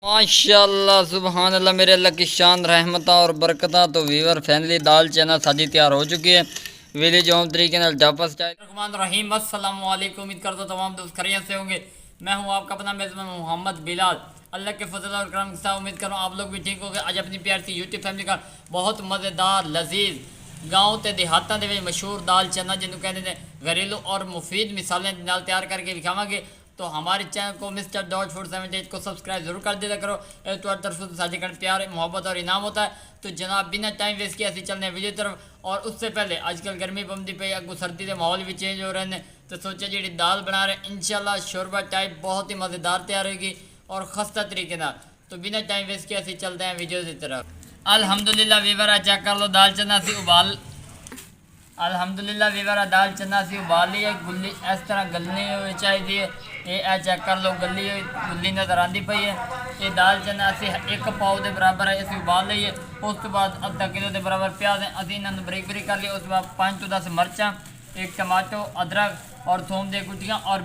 माशाल्लाह सुबहान अल्लाह मेरे अल्लाह की शान रहमत और बरकत। तो वीवर फैमिली दाल चना साजी तैयार हो चुकी है। विलेज होम तरीके डापस रहीम अस्सलाम वालेकुम। उम्मीद करता हूं तमाम दोस्त खैरियत से होंगे। मैं हूं आपका अपना मेज़बान मोहम्मद बिलाल। अल्लाह के फजल और करम के साथ उम्मीद करूँ आप लोग भी ठीक होंगे। आज अपनी प्यार सी यूट्यूब फैमिली का बहुत मज़ेदार लजीज गाँव के देहातों के मशहूर दाल चना जिन्होंने कहते हैं घरेलू और मुफीद मिसालें नाल तैयार करके दिखावे। तो हमारे चैनल को मिस्टर डॉट फूड 78 को सब्सक्राइब जरूर कर दिया करो। तुम्हारी तरफ से साझे कर प्यार मोहब्बत और इनाम होता है। तो जनाब बिना टाइम वेस्ट किए ऐसे चलने वीडियो तरफ। और उससे पहले आजकल गर्मी पमदी पे अगू सर्दी के माहौल भी चेंज हो रहे हैं। तो सोचा जी दाल बना रहे इंशाल्लाह शोरबा टाइप बहुत ही मज़ेदार तैयार होगी और खस्ता तरीके ना। तो बिना टाइम वेस्ट किए ऐसे चलते हैं वीडियो की तरफ। अल्हम्दुलिल्लाह वीवर चेक कर लो दाल चना सी उबाल। अल्हम्दुलिल्लाह वीवर दाल चना सी उबाल ली है। गुल्ली इस तरह गलनी होनी चाहिए। ये चेक कर लो गली गुल्ली नज़र आती पई है। ये दाल चना असी एक पाव के बराबर है इसे उबाल लीए। उस तो बाद अद्धा किलो के बराबर प्याज है अभी इन्होंने बरीक बरीक कर लिया। उस बाद 5 तो 10 मिर्चा, एक टमाटो, अदरक और थोम दे गुटियाँ और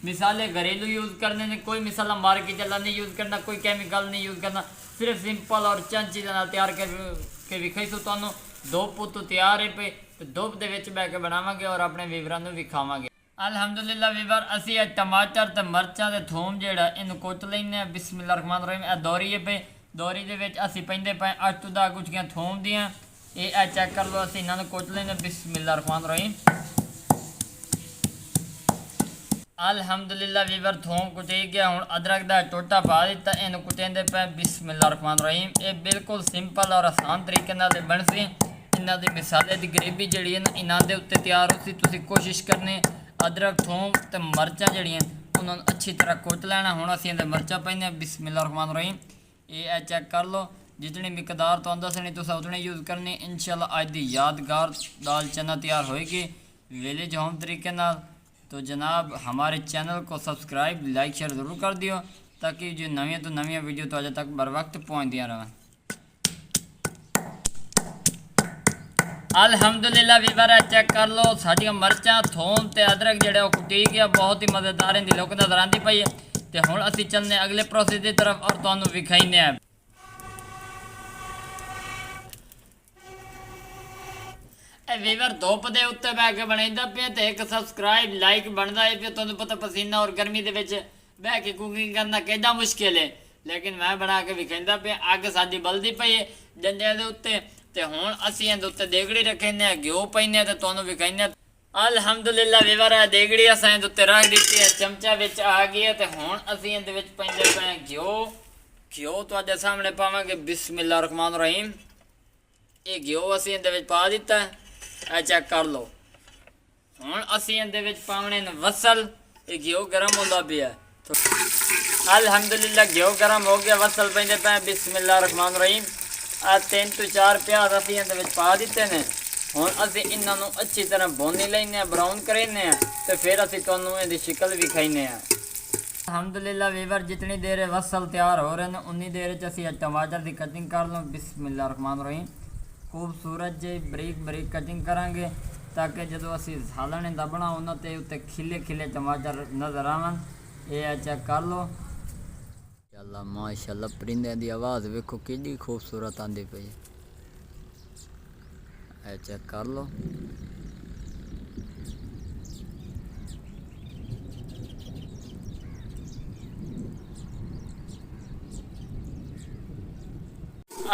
मिसाले घरेलू यूज़ करने ने। कोई मिसाला मार्केट वाला नहीं यूज़ करना, कोई केमिकल नहीं यूज़ करना। सिर्फ सिंपल और चंद चीज़ों तैयार करके विखाई सो। तुहानू दो पुत तैयार है पे दुप दे विच बह के बनावांगे और अपने वीवरां नूं विखावांगे। अल्हम्दुलिल्लाह वीवर असी टमाटर ते मरचां ते थोम जेड़ा इनू कुट लैने। बिस्मिल्लाह रहमान रहीम। ए दौरी है पे दौरी दे विच असी पैंदे पे 8 तो 10 गुच्छियां थोम दियां। ये चेक कर लो असी इन्हां नूं कुट लैने। बिस्मिल्लाह रहमान रहीम। अल्हम्दुलिल्लाह वीवर थोम कुटे गया। हुण अदरक दा टोटा पा दिता इनू कुटेंदे पे। बिस्मिल्लाह रहमान रहीम। ये बिल्कुल सिंपल और आसान तरीके नाल बनसी। इन्हां दे मिसाले दी ग्रेवी जिहड़ी है ना इन्हां दे उत्ते तैयार होसी। तुसीं कोशिश करनी अदरक थोम ते मरचां जिहड़ियां उन्हां नूं अच्छी तरह कुट लैना। हुण असीं इहदे मरचां पाईने। बिस्मिल्लाह रहमान रहीम। ये चेक कर लो जितनी मिकदार तो दसनी तुस उतनी यूज़ करनी। इंशाल्लाह अज दी यादगार दाल चना तैयार होएगी विलेज होम तरीके नाल। तो जनाब हमारे चैनल को सब्सक्राइब लाइक शेयर ज़रूर कर दियो ताकि जो नवी तो नवी वीडियो तो अजे तक बर वक्त पहुँचदियाँ रहें। अल्हम्दुलिल्लाह वीवर चेक कर लो साड़ियाँ मरचां थोम ते अदरक जेड़ा कुटी गया बहुत ही मज़ेदार इनकी लुक नज़र आती पई है। तो हुण असी चलने अगले प्रोसेस की तरफ और तुहानू विखाईने। वीवर धुप के उत्ते बह के बनाइंदा पे तो एक सब्सक्राइब लाइक बनता है पे। तुहानू पता पसीना और गर्मी के विच बह के कुकिंग करना कितना मुश्किल है, लेकिन मैं बना के विखाइंदा पे। अग साडी बलदी पई है डंडे दे उत्ते। ते हुण असीं इहदे उत्ते देगड़ी रखने घ्यो पाइने ते तुहानू विखाइने। अल्हम्दुलिल्लाह वीवर देगड़ी असां इहदे उत्ते रख दित्ती है। चमचा विच आ गई है। ते हुण असीं इहदे विच पाइंदे पे घ्यो तुहाडे सामने पावांगे। बिस्मिल्लाह रहमान रहीम। ये घ्यो असीं इहदे विच पा दित्ता है। ए चेक कर लो। हुण असीं इहदे विच पावणे ने वसल। ये घ्यो गर्म होंदा पिया। अल्हम्दुलिल्लाह घ्यो गर्म हो गया वसल पैंदे पे। बिस्मिल्लाह रहमान रहीम। 3 तो 4 प्याज असीं इहदे विच पा दित्ते ने। हुण असीं इन्हां नूं अच्छी तरह भुनी लैने ब्राउन करेने ते फिर असीं तुहानू इहदी शिकल विखाइने। अल्हम्दुलिल्लाह वीवर जितनी देर वसल तैयार हो रहे हैं उन्नी देर असीं टमाटर की कटिंग कर लो। बिस्मिल्लाह रहमान रहीम। खूबसूरत जी बरीक बरीक कटिंग करांगे ताकि जो असी सालन दा बनाओ ना तो उत्ते खिले खिले टमाटर नज़र आवन। ये चेक कर लो। माशाल्लाह माशाल्लाह परिंदे की आवाज़ वेखो कि खूबसूरत आती पई। ये चेक कर लो।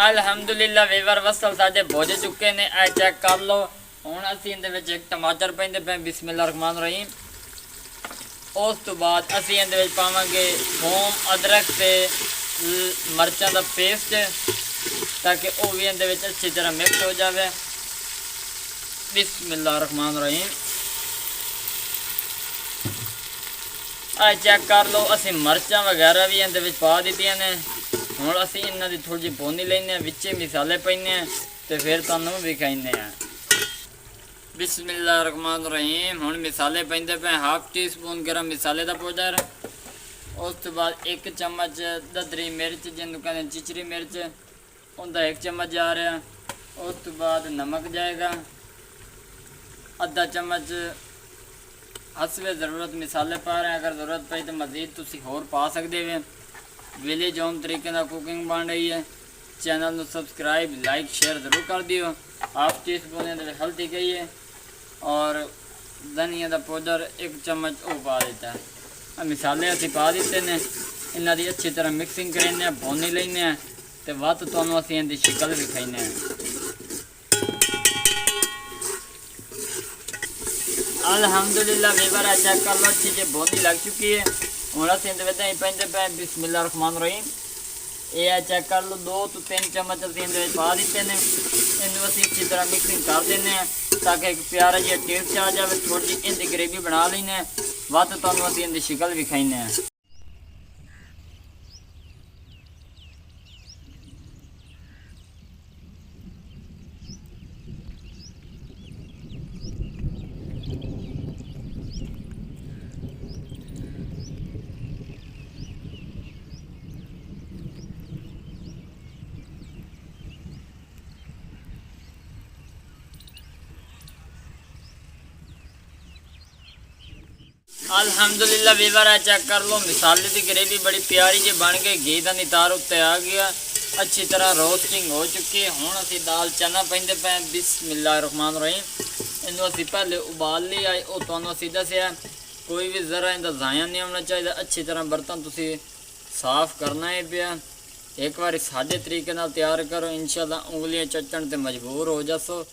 अल्हम्दुलिल्लाह वीवर वसल साडे भुज चुके ने। ए चेक कर लो। हुण असीं इहदे विच एक टमाटर पैंदे पे। बिस्मिल्लाह रहमान रहीम। उस तो बाद असीं इहदे विच पावांगे थोम अदरक ते मरचां दा पेस्ट ताकि वो भी इहदे विच अच्छी तरह मिक्स हो जाए। बिस्मिल्लाह रहमान रहीम। ए चेक कर लो असीं मरचां वगैरह भी इहदे विच पा दित्तियां ने। हुण असीं इन्हां दी थोड़ी जी भुनी लैने विचे मिसाले पाइने ते फिर तुहानू विखाइने। बिस्मिल्लाह रहमान रहीम। हुण मिसाले पैंदे पे। हाफ टी स्पून गरम मिसाले का पाउडर। उस तो बाद 1 चम्मच ददरी मिर्च जिन्हों कहते चिचरी मिर्च उनका 1 चम्मच जा रहा। उस तो बाद नमक जाएगा आधा चम्मच। हसबे ज़रूरत मिसाले पा रहे हैं, अगर ज़रूरत पई तो मज़ीद तुसी होर पा सकते हो। विलेज होम तरीके ਨਾਲ कुकिंग बन रही है। चैनल ਨੂੰ सब्सक्राइब लाइक शेयर ज़रूर कर दियो। हाफ टी स्पून हल्दी गई है और धनिया का पाउडर 1 चम्मच वो पा देता है। मिसाले असी पा दिते ने, इन्हां दी अच्छी तरह मिक्सिंग करें भुन लें तो वध तुहानूं असीं इहदी शक्ल विखाइने। अल्हम्दुलिल्लाह वीवर चेक कर लो, अच्छी जी भुनी लग चुकी है। हुण असीं इहदे विच पैंदे पे बिस्मिल्लाह रहमान रहीम। ये चेक कर लो, 2 तो 3 चम्मच असीं इहदे विच पा दिते ने। इहनूं असीं अच्छी तरह मिक्सिंग कर देने ताकि एक प्यारा जिहा टेस्ट आ जाए। थोड़ी जी इहदी ग्रेवी बना लैने, वध तुहानूं असीं इहदी शक्ल विखाइने। अल्हम्दुलिल्लाह वीवर चेक कर लो, मिसाले की ग्रेवी बड़ी प्यारी जी बन गई। घी का नितार उत्ते आ गया, अच्छी तरह रोस्टिंग हो चुकी है। हुण असीं दाल चना पैंदे पे बिस्मिल्लाह रहमान रहीम। इनू असीं पहले उबाल लिया, वो तुहानूं असीं दस्सिआ कोई भी ज़रा इहदा ज़ाया नहीं होना चाहिए। अच्छी तरह बर्तन तुसीं साफ करना है पिया। एक बार सादे तरीके नाल तैयार करो, इंशाअल्लाह उंगलियां चटण ते मजबूर हो जासो।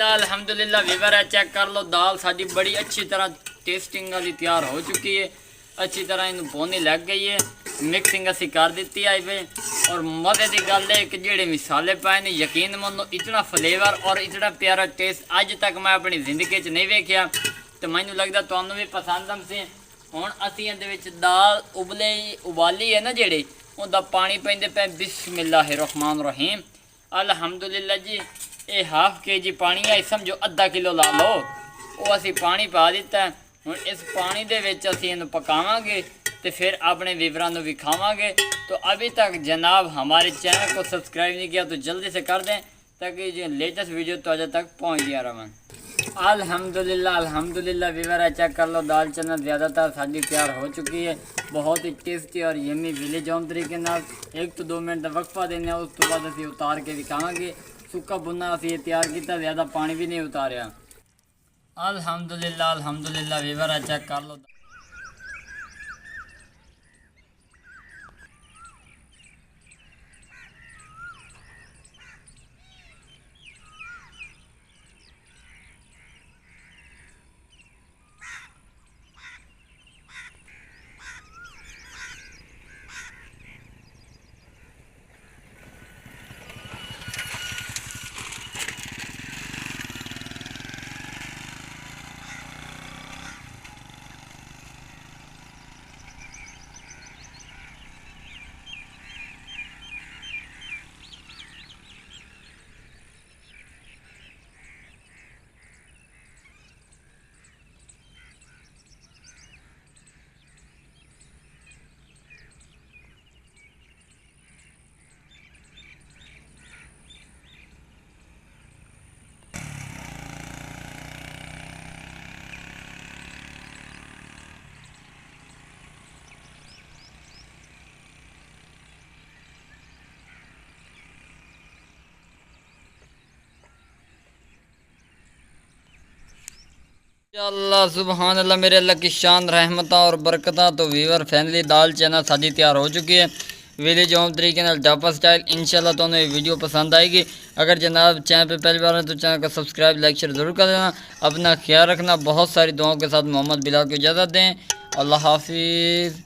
अल्हम्दुलिल्लाह वीवर चेक कर लो, दाल साड़ी बड़ी अच्छी तरह टेस्टिंग वाली तैयार हो चुकी है। अच्छी तरह इन भुनी लग गई है, मिक्सिंग असी कर दी आई वे। और मज़े की गल है कि जेडे मिसाले पाए ने, यकीन मनो इतना फ्लेवर और इतना प्यारा टेस्ट अज तक मैं अपनी जिंदगी च नहीं वेख्या। तो मैनू लगता तुहानू भी पसंद आसे। हुण असीं इहदे विच दाल उबाली है ना जेडे, उहदा पानी पैंदे पे बिस्मिल्लाह रहमान रहीम। अल्हम्दुलिल्लाह जी, ये हाफ KG पानी है, समझो आधा किलो ला लो। वो असी पानी पा दिता। हुण इस पानी दे विच असीं इहनूं पकावांगे तो फिर अपने वीवरां नूं विखावांगे। तो अभी तक जनाब हमारे चैनल को सब्सक्राइब नहीं किया तो जल्दी से कर दें ताकि जो लेटेस्ट वीडियो तो आज तक पहुँच दिया रहें। अल्हम्दुलिल्लाह वीवर चेक कर लो, दाल चना ज़्यादातर साड़ी तैयार हो चुकी है। बहुत ही टेस्टी और यम्मी विलेज होम तरीके नाल 1 तो 2 मिनट का वक्फा देने, उस तो बाद असीं उतार के विखावांगे। सुक्का बुना असीं तैयार किया, ज़्यादा पानी भी नहीं उतारिया। अल्हम्दुलिल्लाह वीवर चेक कर लो। अल्लाह सुबहान अल्लाह, मेरे अल्लाह की शान रहमत और बरकत। तो वीवर फैमिली दाल चना साड़ी तैयार हो चुकी है विलेज होम तरीके ढाबा स्टाइल। इंशाल्लाह तो ये वीडियो पसंद आएगी। अगर जनाब चैनल पे पहली बार है तो चैनल को सब्सक्राइब लाइक शेयर ज़रूर कर देना। अपना ख्याल रखना। बहुत सारी दुआओं के साथ मोहम्मद बिलाल को इजाज़त दें। अल्लाह हाफिज़।